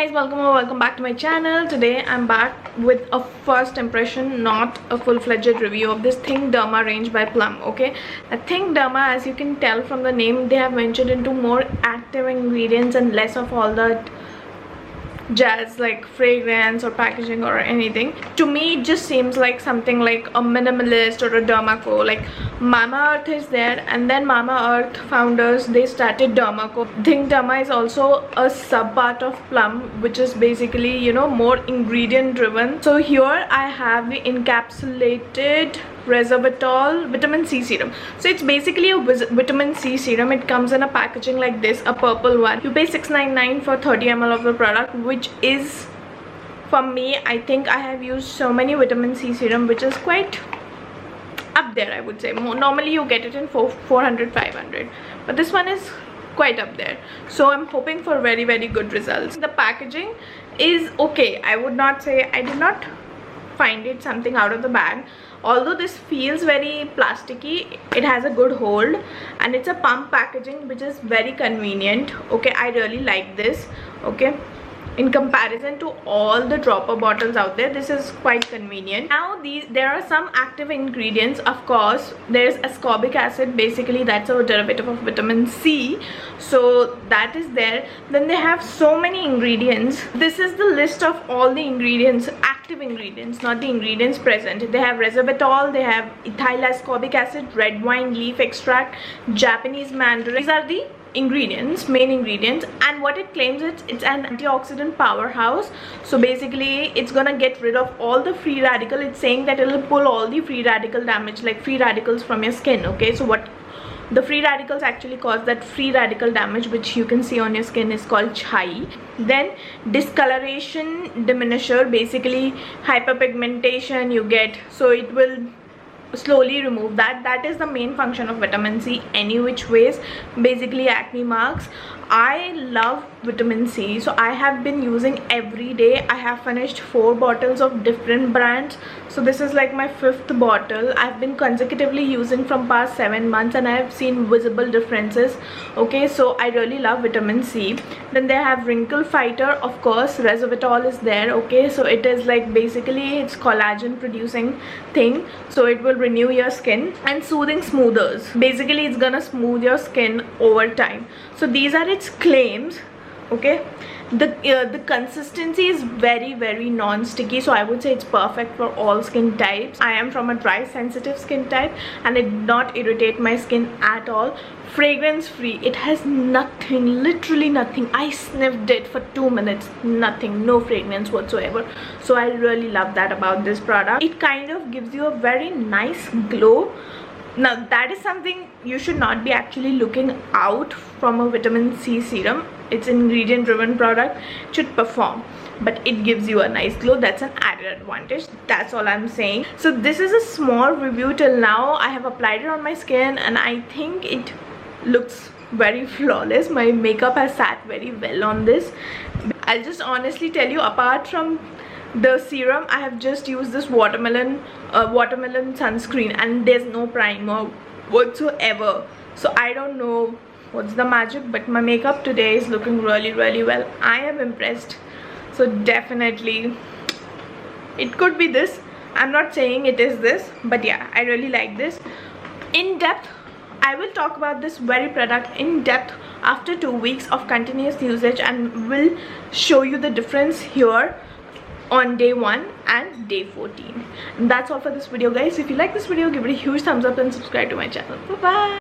Guys, welcome or welcome back to my channel. Today I'm back with a first impression, not a full-fledged review of this thinkDERMA range by Plum. Okay, thinkDERMA, as you can tell from the name, they have ventured into more active ingredients and less of all that jazz like fragrance or packaging or anything. To me it just seems like something like a minimalist or a derma co. Like Mama Earth is there, and then Mama Earth founders, they started derma co. thinkDERMA is also a sub part of Plum, which is basically, you know, more ingredient driven. So here I have the Encapsulated Resveratrol Vitamin C Serum. So it's basically a vitamin C serum. It comes in a packaging like this, a purple one. You pay $6.99 for 30 ml of the product, which is, for me, I think I have used so many vitamin C serum, which is quite up there, I would say. Normally you get it in 400, 500, but this one is quite up there. So I'm hoping for very good results. The packaging is okay. I would not say, I did not find it something out of the bag. Although this feels very plasticky, it has a good hold, and it's a pump packaging, which is very convenient. Okay, I really like this. Okay, in comparison to all the dropper bottles out there, this is quite convenient. Now there are some active ingredients. Of course, there's ascorbic acid. Basically that's a derivative of vitamin C, so that is there. Then they have so many ingredients. This is the list of all the ingredients, active ingredients, not the ingredients present. They have resveratrol, they have ethyl ascorbic acid, red wine leaf extract, Japanese mandarin. These are the ingredients, main ingredients, and what it claims, it's an antioxidant powerhouse. So basically it's gonna get rid of all the free radical. It's saying that it'll pull all the free radical damage, like free radicals from your skin. Okay, so what the free radicals actually cause that free radical damage, which you can see on your skin, is called chai. Then discoloration diminisher, basically hyperpigmentation you get, so it will slowly remove that. That is the main function of vitamin C any which ways. Basically acne marks. I love vitamin C, so I have been using every day. I have finished 4 bottles of different brands, so this is like my 5th bottle. I've been consecutively using from past 7 months, and I have seen visible differences. Okay, so I really love vitamin C. Then they have wrinkle fighter, of course. Resveratrol is there. Okay, so it is like, basically it's collagen producing thing, so it will renew your skin. And soothing smoothers, basically it's gonna smooth your skin over time. So these are its claims. Okay, the consistency is very non-sticky, so I would say it's perfect for all skin types. I am from a dry sensitive skin type, and it did not irritate my skin at all. Fragrance free, it has nothing, literally nothing. I sniffed it for 2 minutes, nothing, no fragrance whatsoever. So I really love that about this product. It kind of gives you a very nice glow. Now that is something you should not be actually looking out from a vitamin C serum. It's an ingredient driven product, it should perform, but it gives you a nice glow. That's an added advantage. That's all I'm saying. So this is a small review till now. I have applied it on my skin, and I think it looks very flawless. My makeup has sat very well on this. I'll just honestly tell you, apart from the serum, I have just used this watermelon sunscreen, and there's no primer whatsoever. So I don't know what's the magic, but my makeup today is looking really well. I am impressed. So definitely it could be this. I'm not saying it is this, but yeah, I really like this. In depth, I will talk about this very product in depth after 2 weeks of continuous usage, and will show you the difference here on day 1 and day 14. And that's all for this video, guys. If you like this video, give it a huge thumbs up and subscribe to my channel. Bye bye.